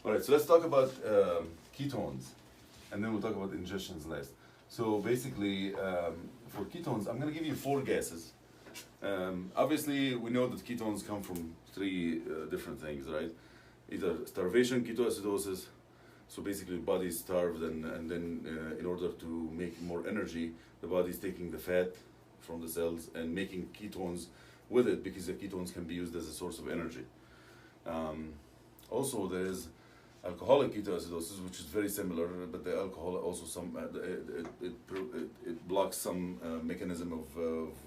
All right, so let's talk about ketones, and then we'll talk about ingestions last. So basically, for ketones, I'm going to give you 4 gases. Obviously, we know that ketones come from 3 different things, right? Either starvation, ketoacidosis, so basically the body is starved, and then in order to make more energy, the body is taking the fat from the cells and making ketones with it, because the ketones can be used as a source of energy. Also, there is alcoholic ketoacidosis, which is very similar, but the alcohol also it blocks some mechanism of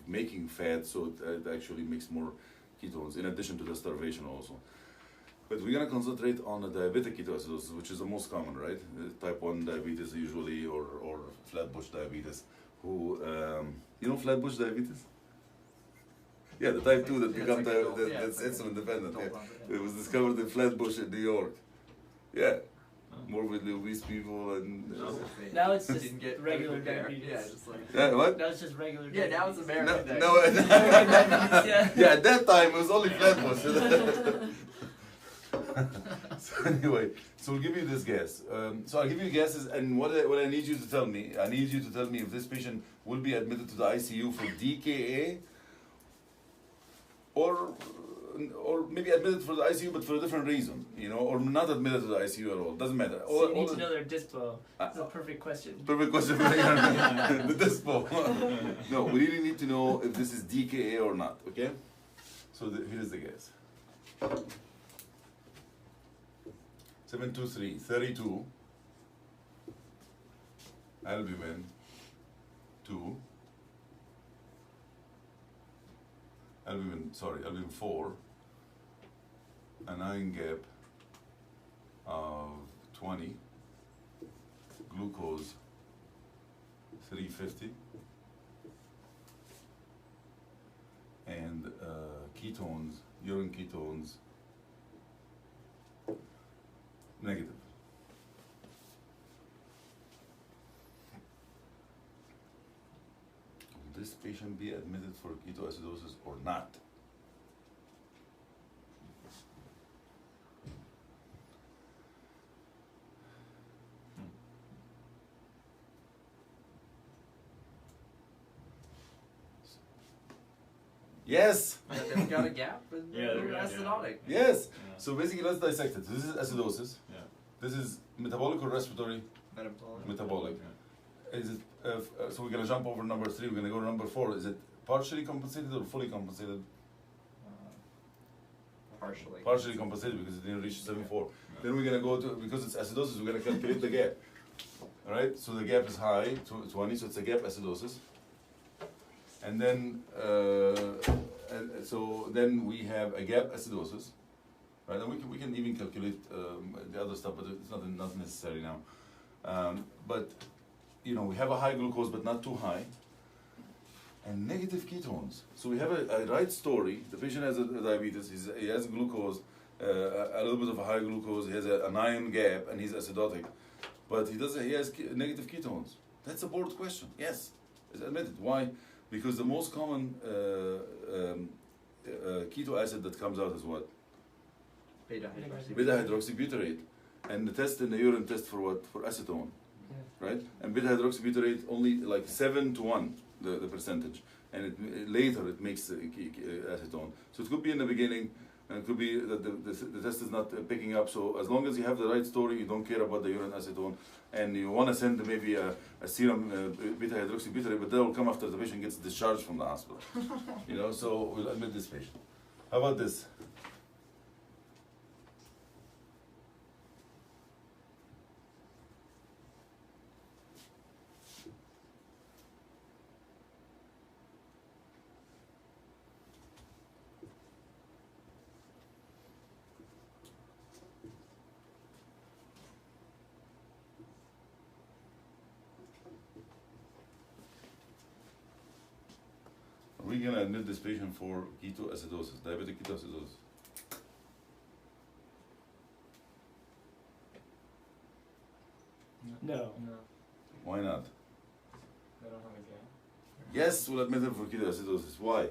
making fat, so it actually makes more ketones, in addition to the starvation also. But we're going to concentrate on the diabetic ketoacidosis, which is the most common, right? Type 1 diabetes usually, or flatbush diabetes. Who, you know flatbush diabetes? Yeah, the type 2 that become that's insulin dependent. Yeah. It was discovered in Flatbush in New York. Yeah, morbidly obese people and. Now it's just regular diabetes. Yeah, just like. Yeah, what? Now it's just regular diabetes. Yeah, now it's American. No, yeah, at that time it was only Flatbush. So anyway, so we'll give you this gas. So I'll give you gases, and what I need you to tell me, if this patient will be admitted to the ICU for DKA, or maybe admitted for the ICU, but for a different reason, you know, or not admitted to the ICU at all. Doesn't matter. So you need to know their dispo. That's a perfect question. Perfect question. The dispo. No, we really need to know if this is DKA or not. Okay. So here is the gas. 723, 32, albumin, 2, albumin 4, an ion gap of 20, glucose 350, and ketones, urine ketones, negative. Will this patient be admitted for ketoacidosis or not? Yes. They've got a gap, and Yeah, they're acidotic. Yes. Yeah. So basically, let's dissect it. This is acidosis. Yeah. This is metabolic or respiratory? Metabolic. Yeah. Is it? So we're gonna jump over number 3. We're gonna go to number 4. Is it partially compensated or fully compensated? Partially. Partially compensated because it didn't reach 7.4. Then we're gonna go to, because it's acidosis, we're gonna calculate the gap. All right. So the gap is high, 20. So it's a gap acidosis. And then, so then we have a gap acidosis, right? And we can even calculate the other stuff, but it's not necessary now. But you know, we have a high glucose, but not too high, and negative ketones. So we have a right story. The patient has a diabetes. He has glucose, a little bit of a high glucose. He has an ion gap, and he's acidotic, but he has negative ketones. That's a board question. Yes, it's admitted. Why? Because the most common keto acid that comes out is what? Beta Beta-hydroxybutyrate. And the test in the urine test for what? For acetone, right? And beta-hydroxybutyrate only like 7 to 1, the percentage. And later it makes acetone. So it could be in the beginning, and it could be that the test is not picking up. So as long as you have the right story, you don't care about the urine acetone, and you want to send maybe a serum beta-hydroxybutyrate, but that will come after the patient gets discharged from the hospital. You know, so we'll admit this patient. How about this? We're going to admit this patient for ketoacidosis, diabetic ketoacidosis. No. Why not? They don't have a gap. Yes, we'll admit him for ketoacidosis. Why?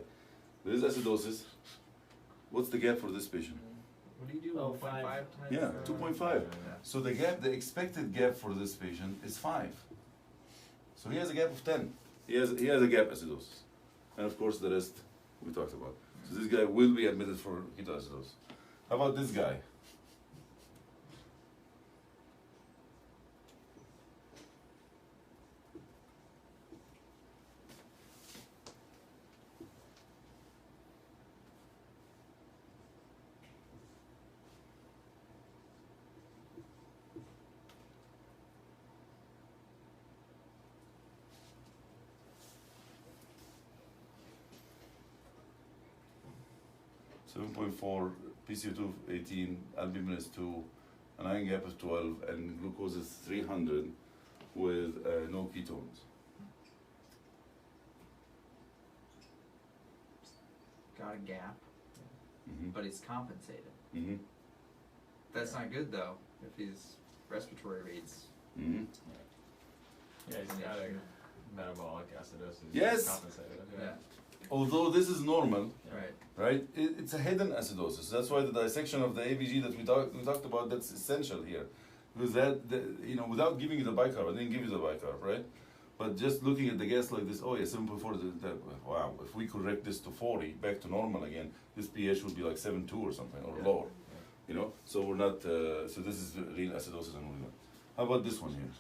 There is acidosis. What's the gap for this patient? What do you do? Oh, 1.5 five. times? Yeah, 2.5. Yeah. So the expected gap for this patient is 5. So he has a gap of 10. He has a gap acidosis. And of course the rest we talked about. So this guy will be admitted for ketoacidosis. How about this guy? Seven point four, PCO2 18, albumin is 2, an iron gap is 12, and glucose is 300 with no ketones. Got a gap, Mm-hmm. but he's compensated. Mm-hmm. That's not good though, if his respiratory rates. Mm-hmm. Yeah, he's got a metabolic acidosis. Yes. Compensated. Yeah. Although this is normal, Right. right? It's a hidden acidosis. That's why the dissection of the ABG that we talked about, that's essential here. Because without giving you the bicarb, I didn't give you the bicarb, right? But just looking at the gas like this, oh yeah, 7.4, wow, if we correct this to 40, back to normal again, this pH would be like 7.2 or something, or Yeah. lower, you know? So we're not, so this is real acidosis and we're not. How about this one here?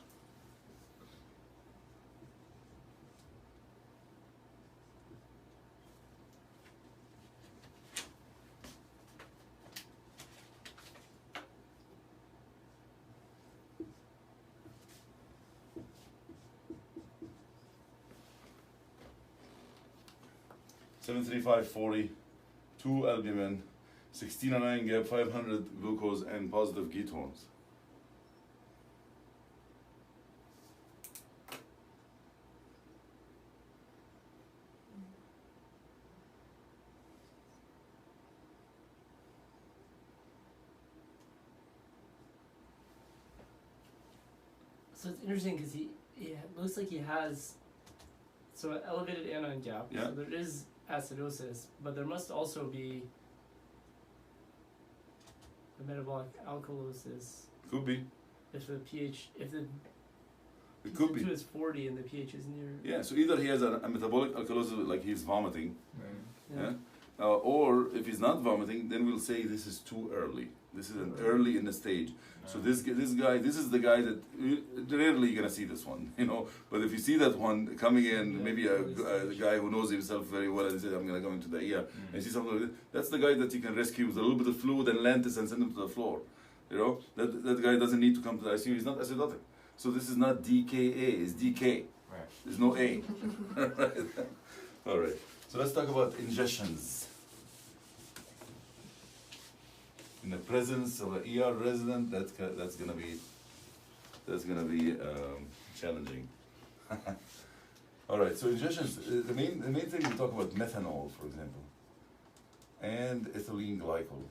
Seven three five 40, 2 albumin, 16 iron gap, 500 glucose, and positive ketones. So it's interesting because he looks like he has so an elevated anion gap. Yeah. So there is acidosis, but there must also be the metabolic alkalosis Could be. if the pH if the It could be. PCO2 is 40 and the pH is near. Yeah, so either he has a metabolic alkalosis, like he's vomiting, Yeah. yeah? Or if he's not vomiting, then we'll say this is too early. This is an early in the stage. So this guy, this is the guy that rarely you're gonna see this one, you know. But if you see that one coming in, Yeah, maybe a guy who knows himself very well and says, "I'm gonna go into the ER," and you see something like that, that's the guy that you can rescue with a little bit of fluid and lentis and send him to the floor. You know, that guy doesn't need to come to the ICU. He's not acidotic. So this is not DKA, it's DK. Right. There's no A. All right. So let's talk about ingestions. In the presence of an ER resident, that's gonna be challenging. All right. So ingestions. The main thing we talk about methanol, for example, and ethylene glycol.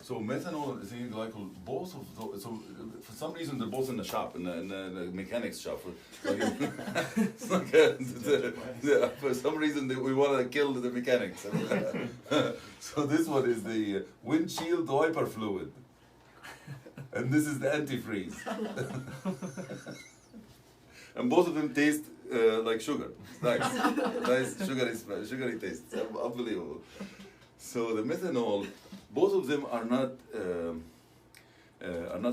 So methanol and ethylene glycol, both of those. So for some reason they're both in the shop, in the mechanics shop. It's like for some reason we want to kill the mechanics. So this one is the windshield wiper fluid, and this is the antifreeze. And both of them taste like sugar. Nice sugary taste. Unbelievable. So the methanol, both of them are not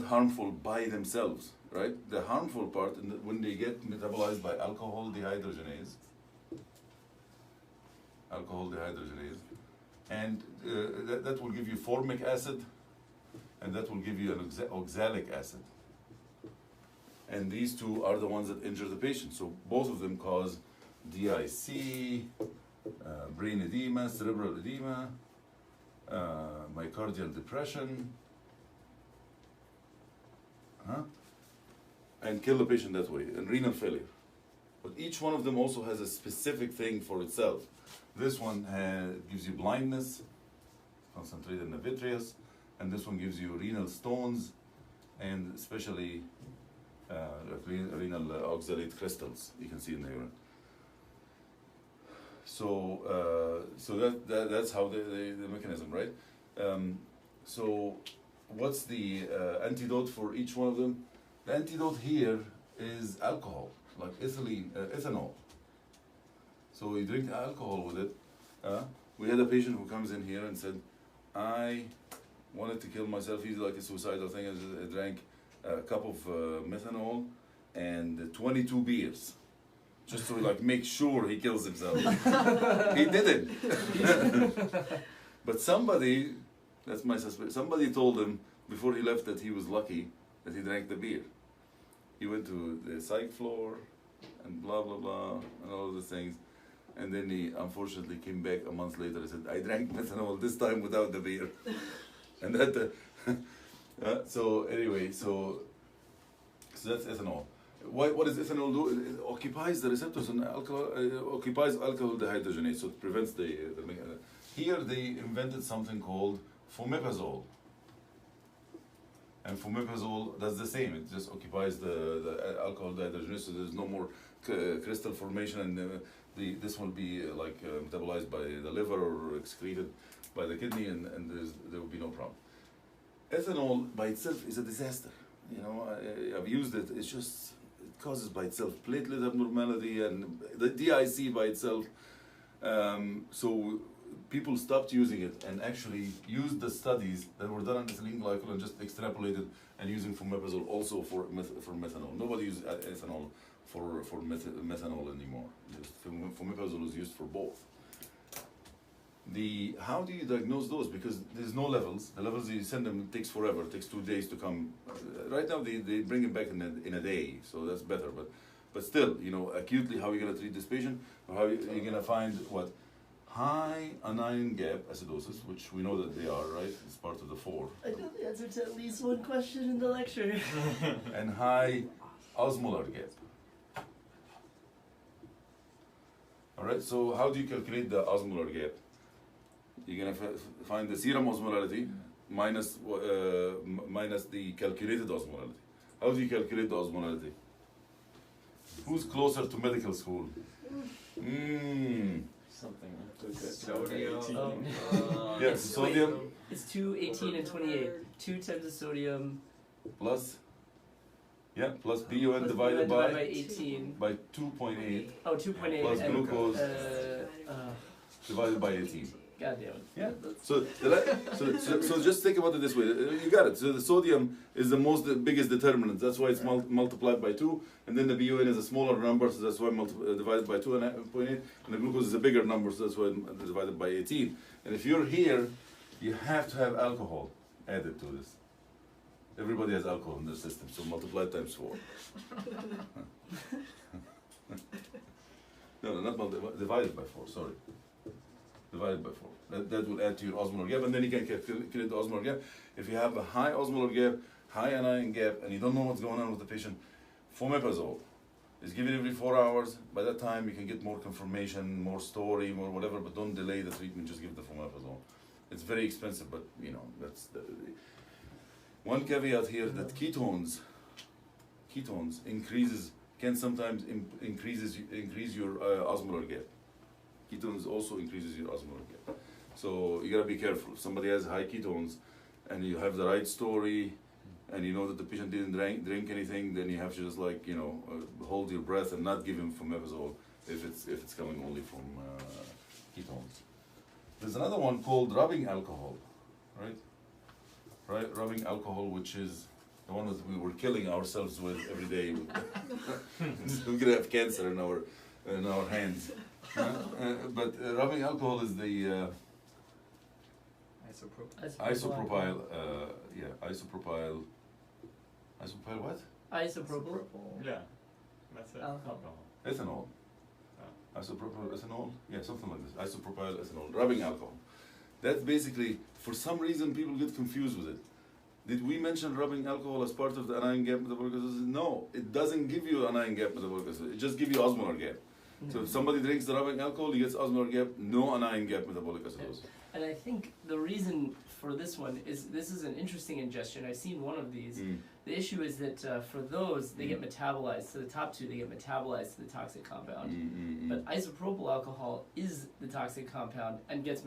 harmful by themselves, right? The harmful part when they get metabolized by alcohol dehydrogenase, and that will give you formic acid, and that will give you an oxalic acid. And these two are the ones that injure the patient. So both of them cause DIC, brain edema, cerebral edema, myocardial depression, and kill the patient that way, and renal failure. But each one of them also has a specific thing for itself. This one gives you blindness, concentrated in the vitreous, and this one gives you renal stones, and especially renal oxalate crystals you can see in the urine. that's how the mechanism, right? So what's the antidote for each one of them? The antidote here is alcohol, like ethanol. So you drink alcohol with it. We had a patient who comes in here and said, I wanted to kill myself. He's like a suicidal thing. I drank a cup of methanol and 22 beers. Just to like make sure he kills himself. He didn't. But somebody, that's my suspicion, somebody told him before he left that he was lucky that he drank the beer. He went to the psych floor and blah blah blah and all of the things. And then he unfortunately came back a month later and said, I drank methanol this time without the beer. And that, so anyway, so that's ethanol. What does ethanol do? It occupies the receptors on alcohol, occupies alcohol dehydrogenase, so it prevents the here they invented something called fomepizole. And fomepizole does the same. It just occupies the alcohol dehydrogenase, so there's no more crystal formation, and this will be metabolized by the liver or excreted by the kidney, and there will be no problem. Ethanol by itself is a disaster. You know, I've used it. It's just it causes by itself platelet abnormality and the DIC by itself. So people stopped using it and actually used the studies that were done on ethylene glycol and just extrapolated and using fomepizole also for methanol. Nobody uses ethanol for methanol anymore. Fomepizole is used for both. How do you diagnose those? Because there's no levels. The levels you send them, it takes forever. It takes 2 days to come. Right now they bring it back in a day, so that's better. But still, you know, acutely, how are you going to treat this patient? Or how are you going to find what? High anion gap acidosis, which we know that they are, right? It's part of the 4. I know the answer to at least one question in the lecture. And high osmolar gap. All right, so how do you calculate the osmolar gap? You're going to find the serum osmolarity minus the calculated osmolarity. How do you calculate the osmolarity? Who's closer to medical school? Something. Sodium. Yes, sodium It's 2, 18, and 28. 2 times the sodium plus BUN plus divided by 18. 2.8 Oh, 2.8. plus and, glucose divided by 18. God damn it. Yeah. So just think about it this way. You got it. So the sodium is the biggest determinant. That's why it's multiplied by 2, and then the BUN is a smaller number, so that's why divided by 2.8, and the glucose is a bigger number, so that's why divided by 18. And if you're here, you have to have alcohol added to this. Everybody has alcohol in their system, so multiply times 4. No, not divided by 4. Sorry. Divided by 4. That will add to your osmolar gap, and then you can calculate the osmolar gap. If you have a high osmolar gap, high anion gap, and you don't know what's going on with the patient, fomepizole is given every 4 hours. By that time, you can get more confirmation, more story, more whatever, but don't delay the treatment, just give the fomepizole. It's very expensive, but you know, that's one caveat here, that ketones can sometimes increase your osmolar gap. Ketones also increases your osmolar gap. So you gotta be careful. If somebody has high ketones and you have the right story and you know that the patient didn't drink anything, then you have to just hold your breath and not give him fomepizole if it's coming only from ketones. There's another one called rubbing alcohol, right? Rubbing alcohol, which is the one that we were killing ourselves with every day. We're gonna have cancer in our hands. But rubbing alcohol is the isopropyl. Isopropyl what? Isopropyl. Yeah, that's it. Alcohol. Ethanol. Isopropyl ethanol? Yeah, something like this. Isopropyl ethanol. Rubbing alcohol. That's basically, for some reason, people get confused with it. Did we mention rubbing alcohol as part of the anion gap metabolic acidosis? No, it doesn't give you anion gap metabolic acidosis. It just gives you osmolar gap. So if somebody drinks the rubbing alcohol, he gets osmolar gap, no anion gap metabolic acidosis. And I think the reason for this one is this is an interesting ingestion. I've seen one of these, The issue is that for those, they get metabolized. So the top two, they get metabolized to the toxic compound. But isopropyl alcohol is the toxic compound and gets